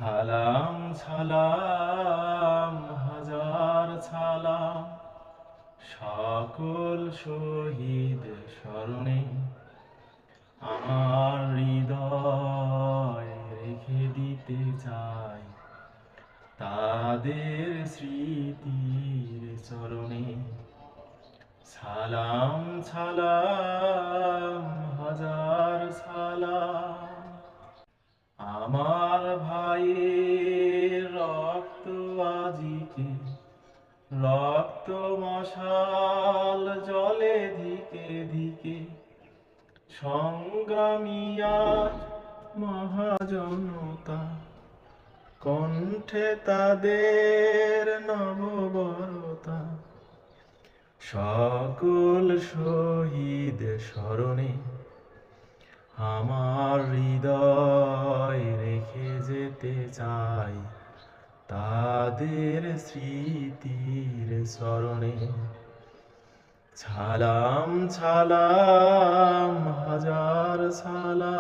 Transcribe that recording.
সালাম সালাম হাজার সালাম সকল শহীদ স্মরণে আমার হৃদয় রেখে দিতে চাই তাদের স্মৃতির চরণে। সালাম সালাম হাজার সালাম আমার ভাইয়ের রক্ত আজিকে রক্ত মশাল জলে ধিকে ধিকে সংগ্রামী আজ মহাজনতা কণ্ঠে তাদের নববরতা। সকল শহীদ স্মরণে আমার হৃদয় রেখে যেতে চাই তাদের স্মৃতির স্মরণে। সালাম সালাম হাজার সালাম।